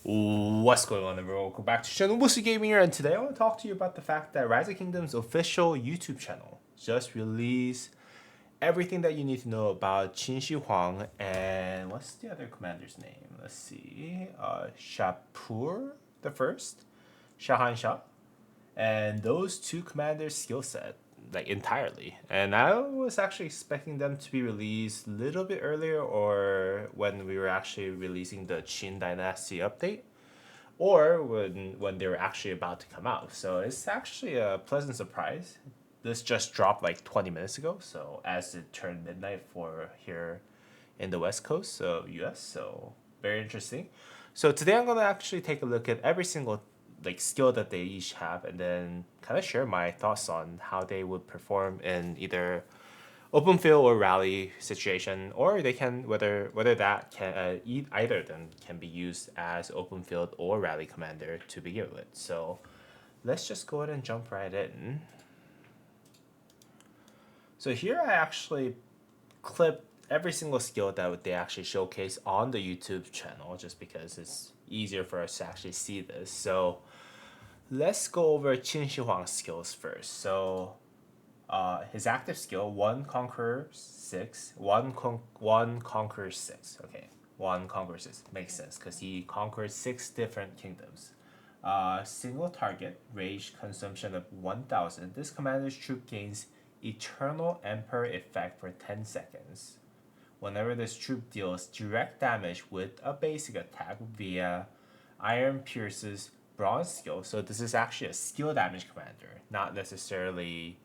What's going on, everyone? Welcome back to Channel Musi Gaming here, and today I want to talk to you about the fact that Rise of Kingdom's official YouTube channel just released everything that you need to know about Qin Shi Huang and what's the other commander's name? Let's see, Shapur the First, Shahan Shah, and those two commanders' skill set like entirely. And I was actually expecting them to be released a little bit earlier, or when we were actually releasing the Qin Dynasty update, or when they were actually about to come out. So it's actually a pleasant surprise. This just dropped like 20 minutes ago, so as it turned midnight for here in the West Coast of US, so very interesting. So today I'm gonna actually take a look at every single like skill that they each have, and then kind of share my thoughts on how they would perform in either open field or rally situation, or they can whether that can either of them can be used as open field or rally commander to begin with. So let's just go ahead and jump right in. So here I actually clipped every single skill that they actually showcase on the YouTube channel, just because it's easier for us to actually see this. So let's go over Qin Shi Huang's skills first. So his active skill, one conquer six, one conquer six. Okay, one conquer six makes sense because he conquered 6 different kingdoms. Single target, rage consumption of 1,000. This commander's troop gains Eternal Emperor effect for 10 seconds. Whenever this troop deals direct damage with a basic attack via Iron Pierce's bronze skill. So this is actually a skill damage commander, not necessarily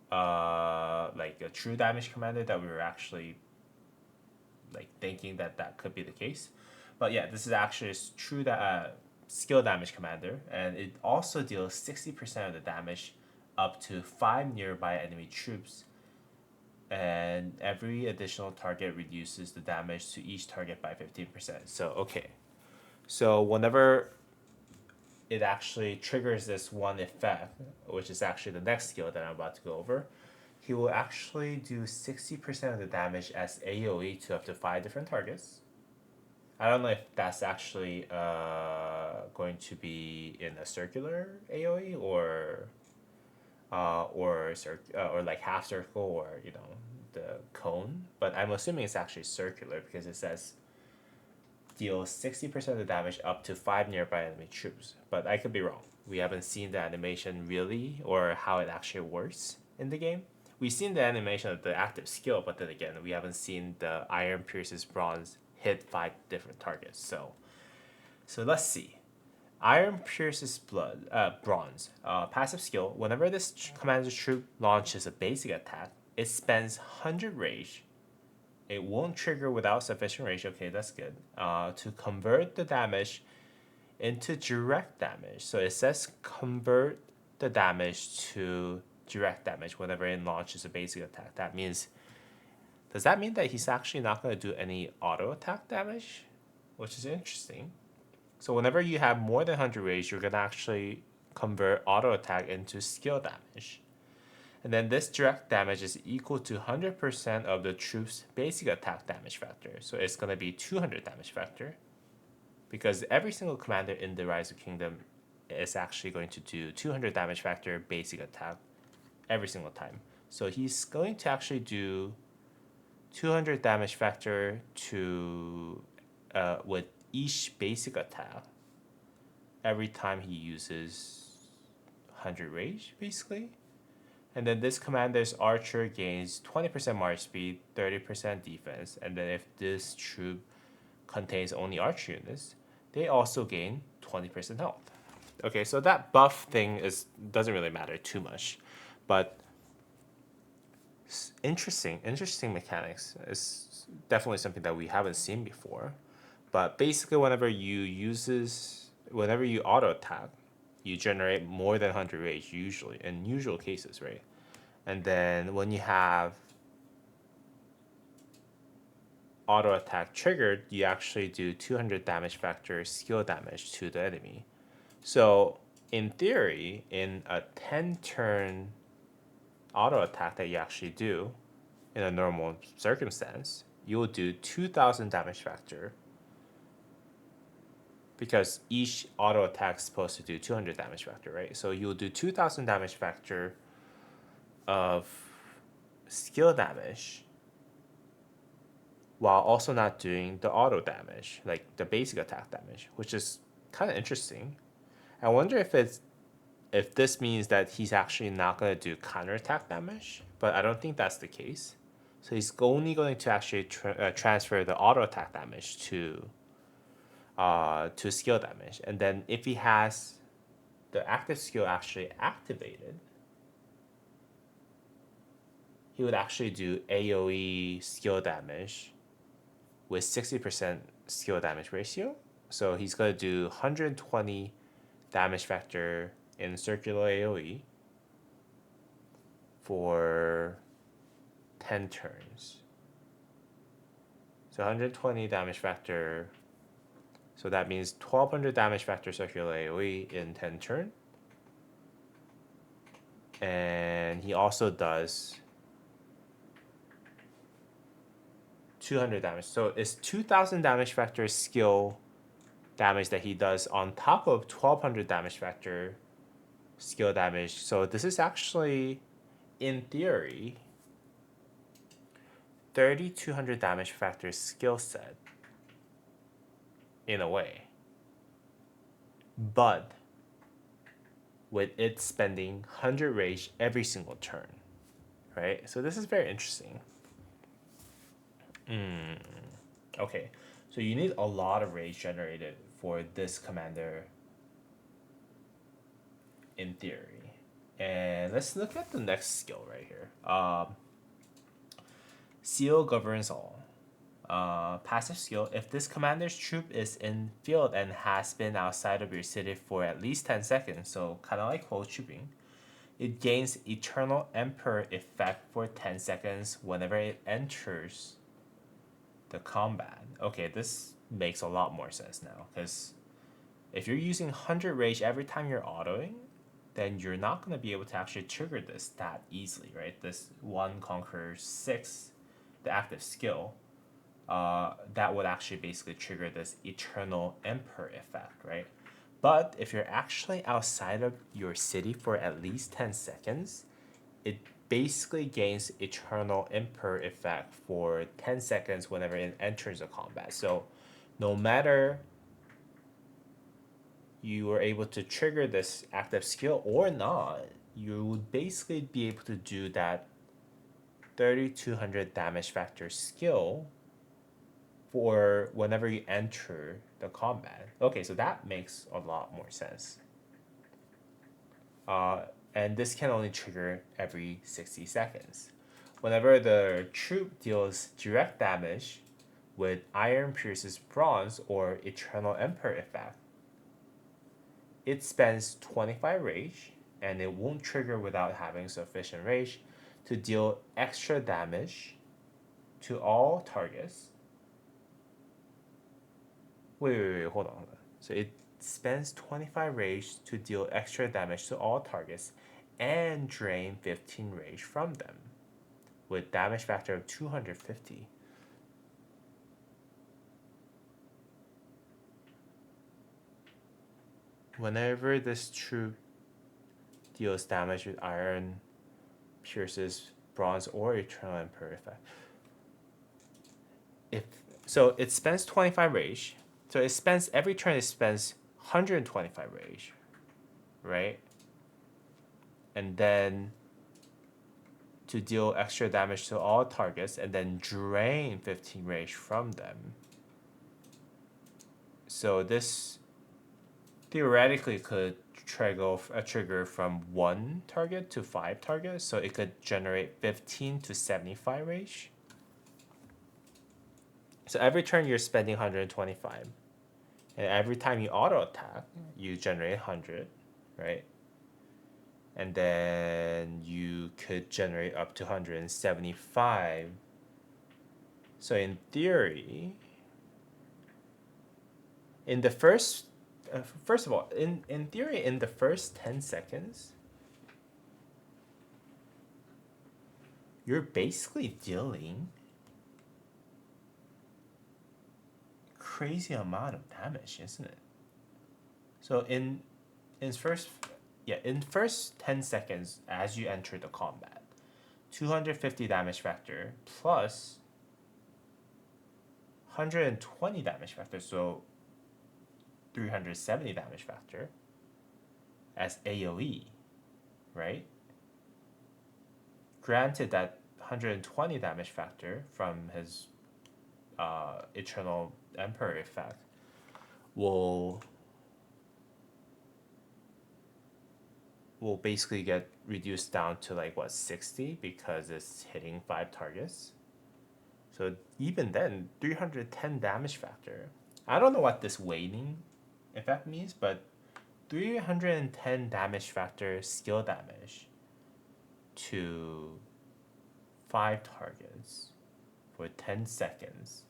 like a true damage commander that we were actually like thinking that could be the case. But yeah, this is actually a true skill damage commander, and it also deals 60% of the damage up to 5 nearby enemy troops, and every additional target reduces the damage to each target by 15%. So okay, so whenever it actually triggers this one effect, which is actually the next skill that I'm about to go over, he will actually do 60% of the damage as AoE to up to 5 different targets. I don't know if that's actually going to be in a circular AoE, or like half circle, or the cone. But I'm assuming it's actually circular because it says deals 60% of the damage up to 5 nearby enemy troops. But I could be wrong. We haven't seen the animation really, or how it actually works in the game. We've seen the animation of the active skill, but then again, we haven't seen the Iron Pierce's bronze hit 5 different targets. So let's see. Iron Pierce's bronze. Passive skill. Whenever this commander's troop launches a basic attack, it spends 100 rage. It won't trigger without sufficient rage. Okay, that's good. To convert the damage into direct damage. So it says convert the damage to direct damage whenever it launches a basic attack. Does that mean that he's actually not going to do any auto attack damage? Which is interesting. So whenever you have more than 100 rage, you're going to actually convert auto attack into skill damage. And then this direct damage is equal to 100% of the troop's basic attack damage factor. So it's going to be 200 damage factor, because every single commander in the Rise of Kingdom is actually going to do 200 damage factor basic attack every single time. So he's going to actually do 200 damage factor to with each basic attack every time he uses 100 rage, basically. And then this commander's archer gains 20% march speed, 30% defense, and then if this troop contains only archer units, they also gain 20% health. Okay, so that buff thing doesn't really matter too much, but interesting mechanics. Is definitely something that we haven't seen before. But basically, whenever you auto attack, you generate more than 100 rage usually in usual cases, right? And then when you have auto attack triggered, you actually do 200 damage factor skill damage to the enemy. So in theory, in a 10-turn auto attack that you actually do in a normal circumstance, you will do 2,000 damage factor because each auto attack is supposed to do 200 damage factor, right? So you'll do 2000 damage factor of skill damage while also not doing the auto damage, like the basic attack damage, which is kind of interesting. I wonder if this means that he's actually not going to do counterattack damage, but I don't think that's the case. So he's only going to actually transfer the auto attack damage to skill damage, and then if he has the active skill actually activated, he would actually do AoE skill damage with 60% skill damage ratio. So he's going to do 120 damage factor in circular AoE for 10 turns. So 120 damage factor. So that means 1200 damage factor circular AoE in 10 turn. And he also does 200 damage. So it's 2000 damage factor skill damage that he does on top of 1200 damage factor skill damage. So this is actually, in theory, 3200 damage factor skill set in a way. But with it spending 100 rage every single turn, right? So this is very interesting. Okay, so you need a lot of rage generated for this commander in theory. And let's look at the next skill right here. Seal governs all. Passive skill, if this commander's troop is in field and has been outside of your city for at least 10 seconds, so kind of like close trooping, it gains Eternal Emperor effect for 10 seconds whenever it enters the combat. Okay, this makes a lot more sense now, because if you're using 100 rage every time you're autoing, then you're not going to be able to actually trigger this that easily, right? This 1 Conquer 6, the active skill, that would actually basically trigger this Eternal Emperor effect, right? But if you're actually outside of your city for at least 10 seconds, it basically gains Eternal Emperor effect for 10 seconds whenever it enters a combat. So no matter you are able to trigger this active skill or not, you would basically be able to do that 3200 damage factor skill for whenever you enter the combat. Okay, so that makes a lot more sense. And this can only trigger every 60 seconds. Whenever the troop deals direct damage with Iron Pierces Bronze or Eternal Emperor effect, it spends 25 rage, and it won't trigger without having sufficient rage to deal extra damage to all targets. Wait, hold on. So it spends 25 rage to deal extra damage to all targets and drain 15 rage from them with damage factor of 250. Whenever this troop deals damage with Iron Pierces Bronze or Eternal Emperor effect, so it spends 25 rage. So it spends every turn. It spends 125 rage, right? And then to deal extra damage to all targets, and then drain 15 rage from them. So this theoretically could trigger from 1 target to 5 targets. So it could generate 15 to 75 rage. So every turn you're spending 125. And every time you auto attack, you generate 100, right? And then you could generate up to 175. So in theory, in the first of all, in theory, in the first 10 seconds, you're basically dealing crazy amount of damage, isn't it? So in first in first 10 seconds as you enter the combat, 250 damage factor plus 120 damage factor, so 370 damage factor as AoE, right? Granted that 120 damage factor from his Eternal Emperor effect will basically get reduced down to like what, 60 because it's hitting 5 targets. So even then, 310 damage factor. I don't know what this waning effect means, but 310 damage factor skill damage to 5 targets for 10 seconds.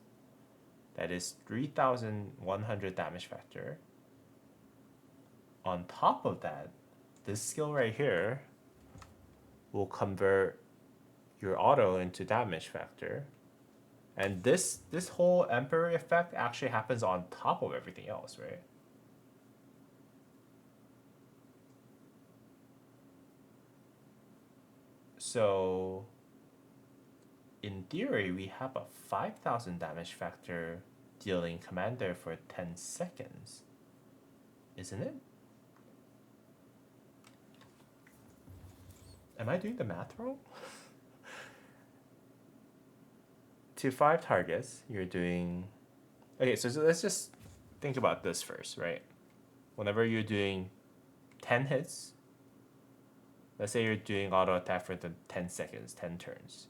That is 3,100 damage factor. On top of that, this skill right here will convert your auto into damage factor. And this whole Emperor effect actually happens on top of everything else, right? So in theory, we have a 5,000 damage factor dealing commander for 10 seconds, isn't it? Am I doing the math wrong? To 5 targets, you're doing... Okay, so let's just think about this first, right? Whenever you're doing 10 hits, let's say you're doing auto attack for the 10 seconds, 10 turns,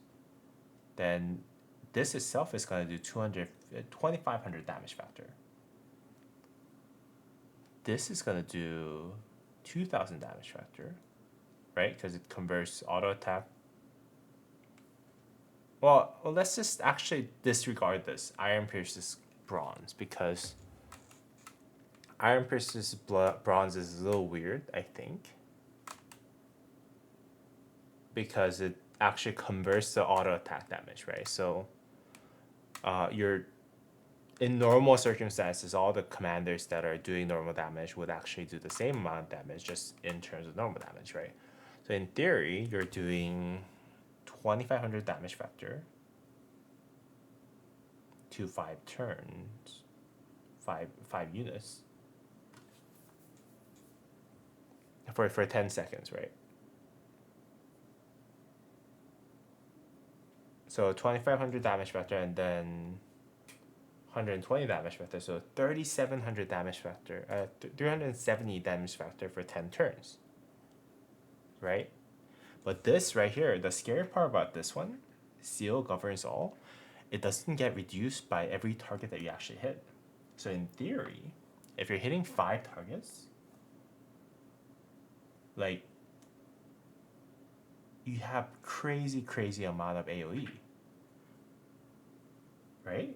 then this itself is going to do 2,500 damage factor. This is going to do 2,000 damage factor, right? Because it converts auto attack. Well, let's just actually disregard this Iron Pierce's Bronze, because Iron Pierce's Bronze is a little weird, I think, because it actually converts the auto attack damage, right? So you're in normal circumstances, all the commanders that are doing normal damage would actually do the same amount of damage, just in terms of normal damage, right? So in theory, you're doing 2,500 damage factor to 5 turns, 5 units for 10 seconds, right? So 2,500 damage factor and then 120 damage factor, so 3,700 damage factor, 370 damage factor for 10 turns, right? But this right here, the scary part about this one, Seal governs all, it doesn't get reduced by every target that you actually hit. So in theory, if you're hitting 5 targets, like, you have crazy amount of AoE, right?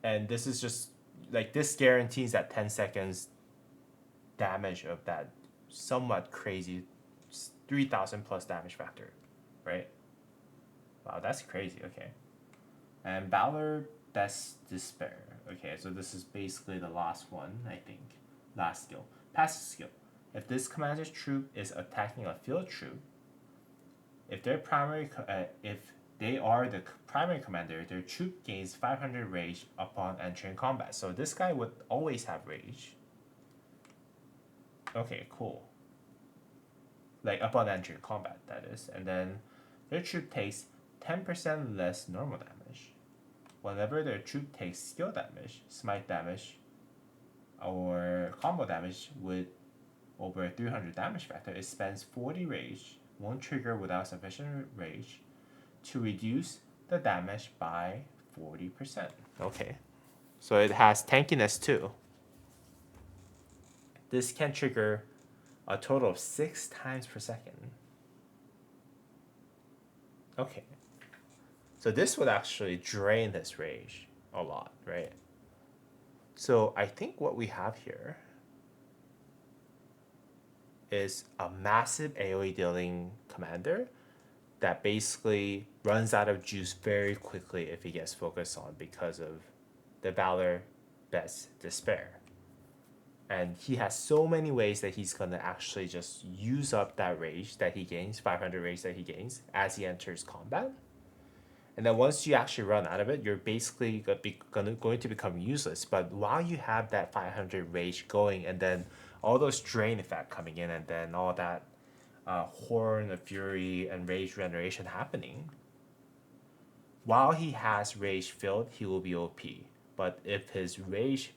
And this is just, like, this guarantees that 10 seconds damage of that somewhat crazy 3,000 plus damage factor, right? Wow, that's crazy. Okay. And Valor, Best Despair. Okay, so this is basically the last one, I think. Last skill. Passive skill. If this commander's troop is attacking a field troop, if they are the primary commander, their troop gains 500 rage upon entering combat. So this guy would always have rage. Okay, cool. Like upon entering combat, that is. And then their troop takes 10% less normal damage. Whenever their troop takes skill damage, smite damage, or combo damage with over 300 damage factor, it spends 40 rage, won't trigger without sufficient rage, to reduce the damage by 40%. Okay. So it has tankiness too. This can trigger a total of 6 times per second. Okay. So this would actually drain this rage a lot, right? So I think what we have here is a massive AoE dealing commander that basically runs out of juice very quickly if he gets focused on because of the Valor Best Despair. And he has so many ways that he's gonna actually just use up that rage that he gains, 500 rage that he gains as he enters combat. And then once you actually run out of it, you're basically going to become useless. But while you have that 500 rage going, and then all those drain effect coming in, and then all that horn of fury and rage regeneration happening, while he has rage filled, he will be OP. But if his rage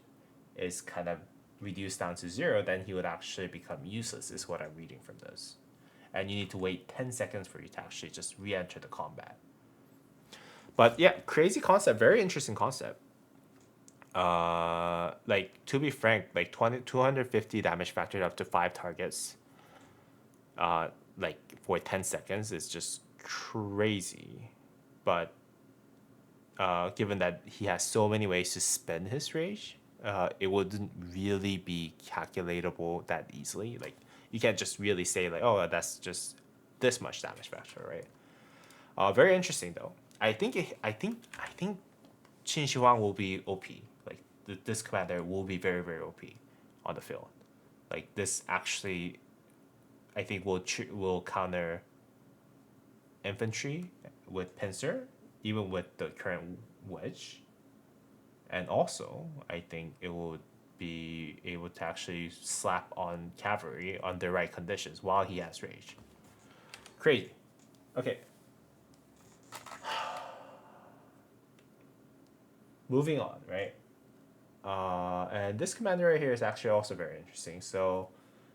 is kind of reduced down to 0, then he would actually become useless, is what I'm reading from this. And you need to wait 10 seconds for you to actually just re-enter the combat. But yeah, crazy concept, very interesting concept. Like, to be frank, like 250 damage factored up to 5 targets, like for 10 seconds is just crazy. But given that he has so many ways to spend his rage, it wouldn't really be calculatable that easily. Like, you can't just really say like, oh, that's just this much damage factor, right? Very interesting though. I think Qin Shi Huang will be OP. Like, this commander will be very, very OP on the field. Like, this actually, I think will counter infantry with pincer, even with the current wedge. And also, I think it will be able to actually slap on cavalry on the right conditions while he has rage. Crazy. Okay. Moving on, right? And this commander right here is actually also very interesting. So,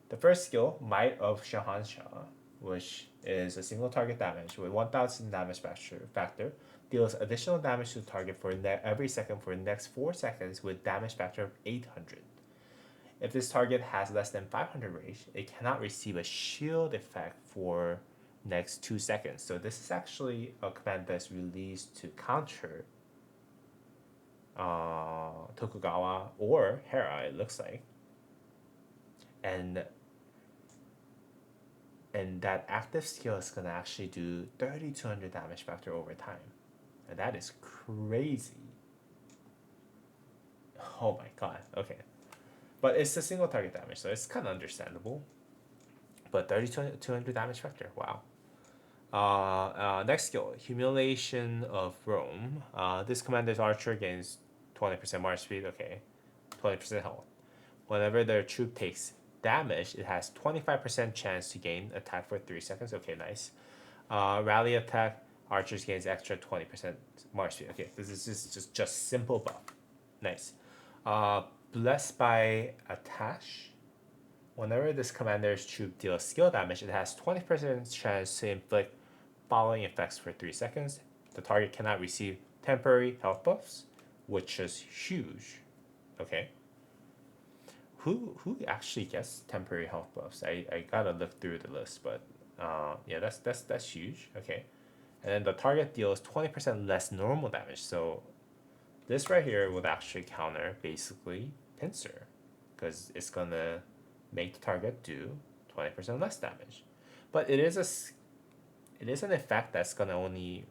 the first skill, Might of Shahansha, which is a single target damage with 1000 damage factor, deals additional damage to the target for every second for the next 4 seconds with damage factor of 800. If this target has less than 500 rage, it cannot receive a shield effect for next 2 seconds. So this is actually a command that's released to counter Tokugawa or Hera, it looks like. And that active skill is going to actually do 3200 damage factor over time. And that is crazy. Oh my god, okay. But it's a single target damage, so it's kind of understandable. But 3200 damage factor, wow. Next skill, Humiliation of Rome. This commander's archer gains 20% march speed, okay. 20% health. Whenever their troop takes damage, it has 25% chance to gain attack for 3 seconds. Okay, nice. Rally attack, archers gains extra 20% march speed. Okay, this is just simple buff. Nice. Blessed by Attach. Whenever this commander's troop deals skill damage, it has 20% chance to inflict following effects for 3 seconds. The target cannot receive temporary health buffs, which is huge. Okay. Who actually gets temporary health buffs? I gotta look through the list, but yeah, that's huge. Okay. And then the target deals 20% less normal damage. So this right here would actually counter basically pincer, because it's gonna make the target do 20% less damage. But it is an effect that's gonna only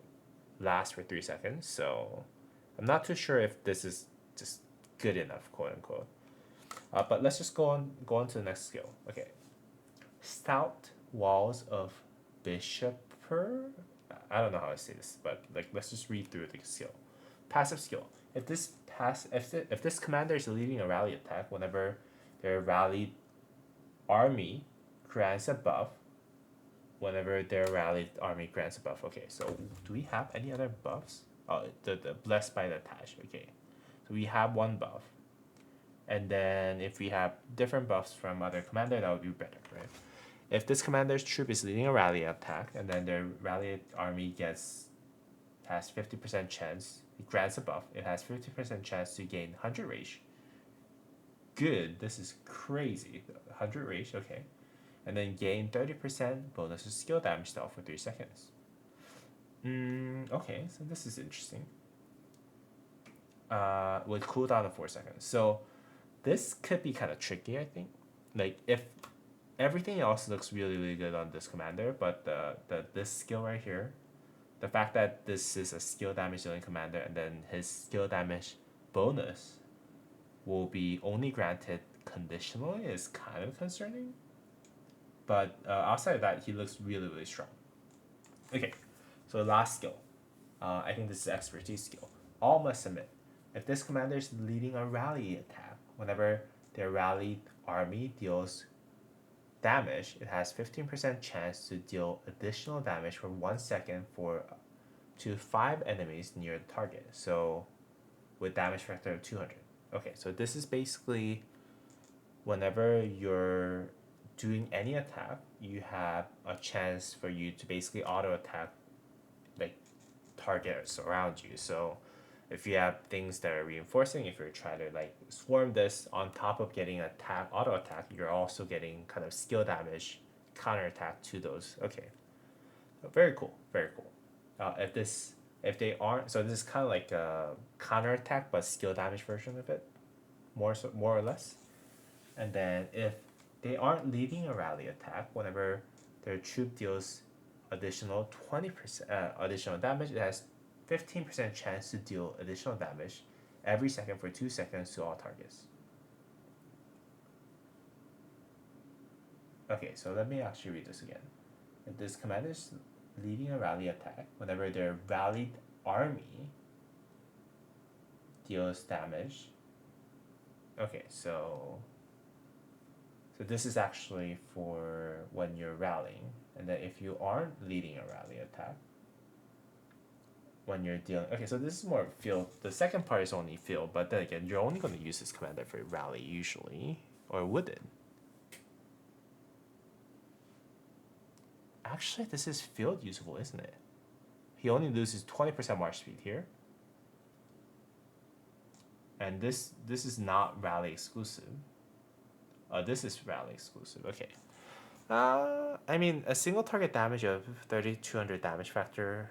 last for 3 seconds, so I'm not too sure if this is just good enough, quote unquote. But let's just go on to the next skill. Okay, Stout Walls of Bishopper. I don't know how to say this, but like, let's just read through the skill. Passive skill. If this commander is leading a rally attack, whenever their rallied army grants a buff, Okay, so do we have any other buffs? Oh, the Blessed by the Attach. Okay, so we have one buff, and then if we have different buffs from other commander, that would be better, right? If this commander's troop is leading a rally attack, and then their rallied army has 50% chance, it grants a buff, it has 50% chance to gain 100 rage. Good, this is crazy. 100 rage, okay. And then gain 30% bonus to skill damage dealt for 3 seconds. Okay, so this is interesting. With cooldown of 4 seconds. So this could be kind of tricky, I think. Like, if everything else looks really, really good on this commander, but this skill right here, the fact that this is a skill damage dealing commander, and then his skill damage bonus will be only granted conditionally is kind of concerning. But outside of that, he looks really, really strong. Okay, so last skill. I think this is expertise skill. All must submit. If this commander is leading a rally attack, whenever their rallied army deals damage, it has 15% chance to deal additional damage for 1 second to 5 enemies near the target. So with damage factor of 200. Okay, so this is basically whenever you're doing any attack, you have a chance for you to basically auto attack like targets around you. So if you have things that are reinforcing, if you're trying to like swarm this on top of getting auto attack, you're also getting kind of skill damage, counter attack to those. Okay, very cool, very cool. If they aren't, so this is kind of like a counter attack but skill damage version of it, more or less. And then if they aren't leading a rally attack, whenever their troop deals additional 20% additional damage, it has 15% chance to deal additional damage every second for 2 seconds to all targets. Okay, so let me actually read this again. If this commander is leading a rally attack, whenever their rallied army deals damage. Okay, so this is actually for when you're rallying, and then if you aren't leading a rally attack, when you're dealing, okay, so this is more field. The second part is only field, but then again, you're only going to use this commander for rally usually, or would it? Actually, this is field usable, isn't it? He only loses 20% march speed here, and this is not rally exclusive. This is rally exclusive. Okay. I mean, a single target damage of 3200 damage factor,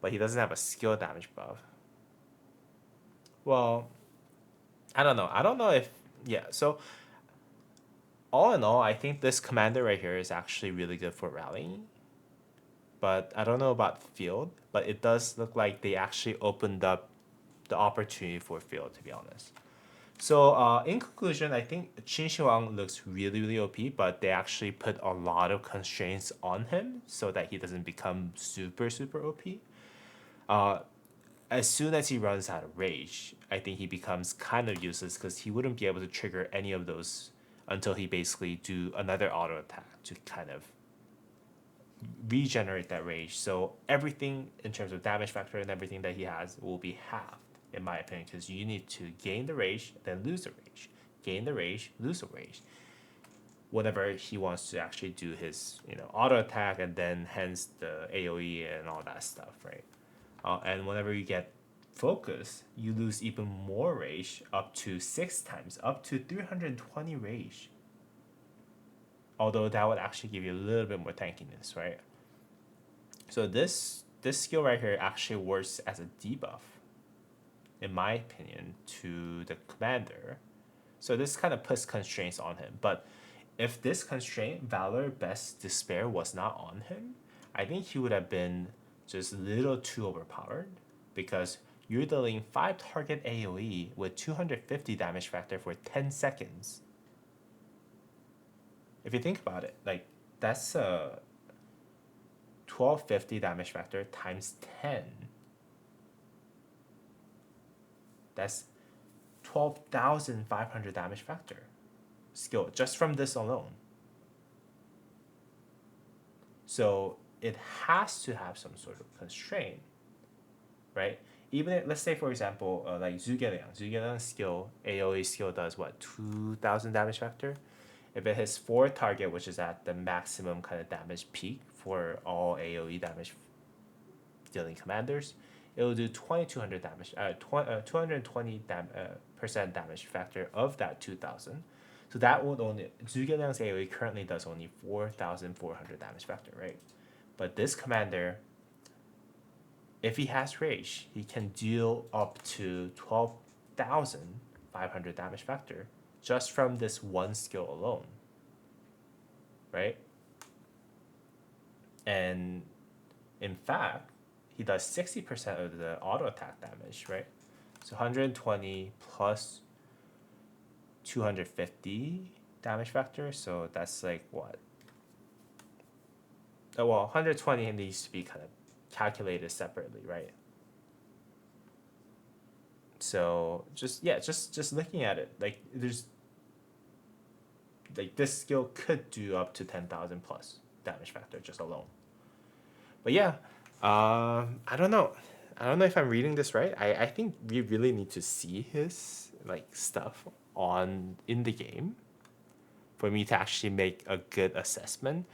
but he doesn't have a skill damage buff. Well, I don't know. I don't know if, yeah. So, all in all, I think this commander right here is actually really good for rallying. But I don't know about field, but it does look like they actually opened up the opportunity for field, to be honest. So in conclusion, I think Qin Shi Huang looks really, really OP, but they actually put a lot of constraints on him so that he doesn't become super, super OP. As soon as he runs out of rage, I think he becomes kind of useless because he wouldn't be able to trigger any of those until he basically do another auto attack to kind of regenerate that rage. So everything in terms of damage factor and everything that he has will be halved, in my opinion, because you need to gain the rage, then lose the rage. Gain the rage, lose the rage. Whenever he wants to actually do his, auto attack and then hence the AoE and all that stuff, right? And whenever you get focus, you lose even more rage, up to 6 times, up to 320 rage. Although that would actually give you a little bit more tankiness, right? So this skill right here actually works as a debuff, in my opinion, to the commander. So this kind of puts constraints on him. But if this constraint, Valor Best Despair, was not on him, I think he would have been just a little too overpowered, because you're dealing 5 target AoE with 250 damage factor for 10 seconds. If you think about it, like, that's a 1250 damage factor times 10. That's 12,500 damage factor skill just from this alone. So it has to have some sort of constraint, right? Even if, let's say for example, like Zhuge skill, AoE skill does what, 2,000 damage factor? If it hits 4 target, which is at the maximum kind of damage peak for all AoE damage dealing commanders, it will do 2,200 damage, 220% damage factor of that 2,000. So that would only, Zhuge Liang's AoE currently does only 4,400 damage factor, right? But this commander, if he has rage, he can deal up to 12,500 damage factor just from this one skill alone, right? And in fact, he does 60% of the auto attack damage, right? So 120 plus 250 damage factor, so that's like what? Oh, well, 120 needs to be kind of calculated separately, right? So just looking at it, like there's like this skill could do up to 10,000 plus damage factor just alone. But yeah, I don't know. I don't know if I'm reading this right. I think we really need to see his like stuff on in the game for me to actually make a good assessment.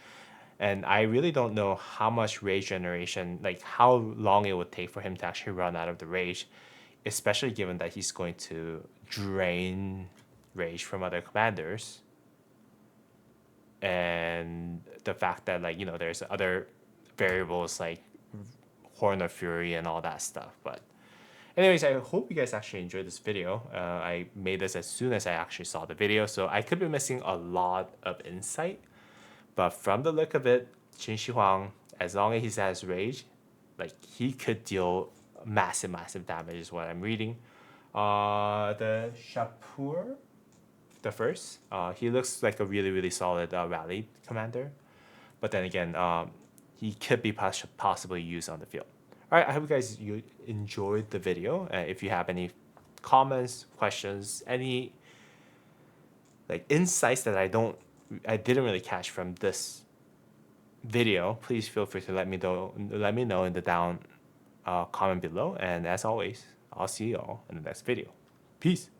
And I really don't know how much rage generation, like how long it would take for him to actually run out of the rage, especially given that he's going to drain rage from other commanders. And the fact that, like, there's other variables like Horn of Fury and all that stuff. But anyways, I hope you guys actually enjoyed this video. I made this as soon as I actually saw the video, so I could be missing a lot of insight. But from the look of it, Qin Shi Huang, as long as he has rage, like he could deal massive damage is what I'm reading. The Shapur, the first, he looks like a really solid rally commander. But then again, he could be possibly used on the field. All right, I hope you enjoyed the video. If you have any comments, questions, any like insights that I didn't really catch from this video, please feel free to let me know in the down comment below. And as always, I'll see you all in the next video. Peace.